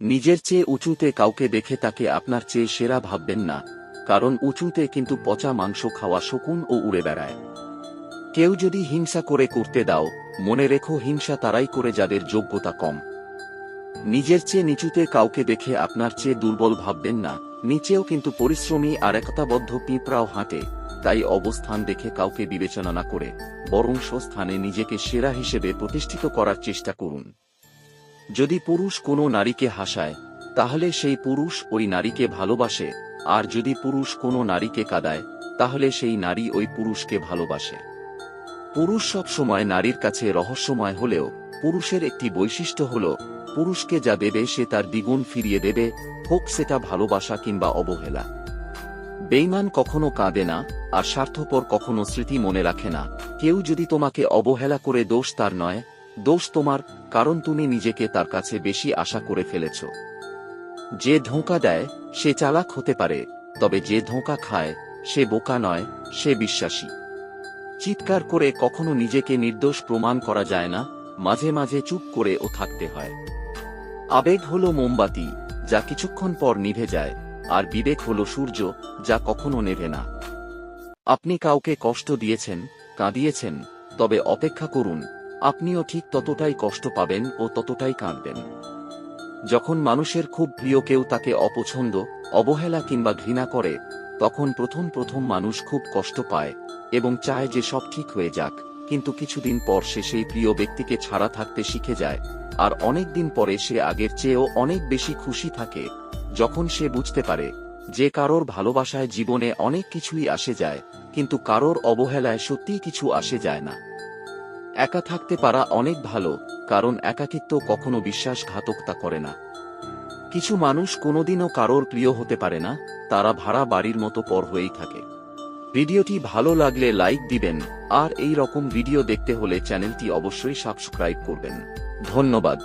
নিজের চেয়ে উঁচুতে কাউকে দেখে তাকে আপনার চেয়ে সেরা ভাববেন না, কারণ উঁচুতে কিন্তু পচা মাংস খাওয়া শকুন ও উড়ে বেড়ায়। কেউ যদি হিংসা করে করতে দাও, মনে রেখো হিংসা তারাই করে যাদের যোগ্যতা কম। নিজের চেয়ে নিচুতে কাউকে দেখে আপনার চেয়ে দুর্বল ভাববেন না, নিচেও কিন্তু পরিশ্রমী আর একতাবদ্ধ পিঁপড়াও হাঁটে। তাই অবস্থান দেখে কাউকে বিবেচনা না করে বরং স্থানে নিজেকে সেরা হিসেবে প্রতিষ্ঠিত করার চেষ্টা করুন। যদি পুরুষ কোনো নারীকে হাসায়, তাহলে সেই পুরুষ ওই নারীকে ভালোবাসে, আর যদি পুরুষ কোনো নারীকে কাঁদায়, তাহলে সেই নারী ওই পুরুষকে ভালোবাসে। পুরুষ সব সময় নারীর কাছে রহস্যময় হলেও পুরুষের একটি বৈশিষ্ট্য হল, পুরুষকে যা দেবে সে তার দ্বিগুণ ফিরিয়ে দেবে, হোক সেটা ভালোবাসা কিংবা অবহেলা। বেঈমান কখনো কাঁদে না, আর স্বার্থপর কখনো স্মৃতি মনে রাখে না। কেউ যদি তোমাকে অবহেলা করে, দোষ তার নয়, দোষ তোমার, কারণ তুমি নিজেকে তার কাছে বেশি আশা করে ফেলেছ। যে ধোঁকা দেয় সে চালাক হতে পারে, তবে যে ধোঁকা খায় সে বোকা নয়, সে বিশ্বাসী। চিৎকার করে কখনো নিজেকে নির্দোষ প্রমাণ করা যায় না, মাঝে মাঝে চুপ করেও থাকতে হয়। আবেগ হলো মোমবাতি, যা কিছুক্ষণ পর নিভে যায়, আর বিবেক হলো সূর্য, যা কখনো নেভে না। আপনি কাউকে কষ্ট দিয়েছেন, কাঁদিয়েছেন, তবে অপেক্ষা করুন, আপনিও ঠিক ততটাই কষ্ট পাবেন ও ততটাই কাঁদবেন। যখন মানুষের খুব প্রিয় কেউ তাকে অপছন্দ, অবহেলা কিংবা ঘৃণা করে, তখন প্রথম প্রথম মানুষ খুব কষ্ট পায় এবং চায় যে সব ঠিক হয়ে যাক, কিন্তু কিছুদিন পর সে সেই প্রিয় ব্যক্তিকে ছাড়া থাকতে শিখে যায়, আর অনেক দিন পরে সে আগের চেয়েও অনেক বেশি খুশি থাকে, যখন সে বুঝতে পারে যে কারোর ভালোবাসায় জীবনে অনেক কিছুই আসে যায়, কিন্তু কারোর অবহেলায় সত্যিই কিছু আসে যায় না। একা থাকতে পারা অনেক ভালো, কারণ একাকিত্ব কখনো বিশ্বাসঘাতকতা করে না। কিছু মানুষ কোনোদিনও কারোর প্রিয় হতে পারে না, তারা ভাড়া বাড়ির মতো পর হয়েই থাকে। ভিডিওটি ভালো লাগলে লাইক দিবেন, আর এই রকম ভিডিও দেখতে হলে চ্যানেলটি অবশ্যই সাবস্ক্রাইব করবেন। ধন্যবাদ।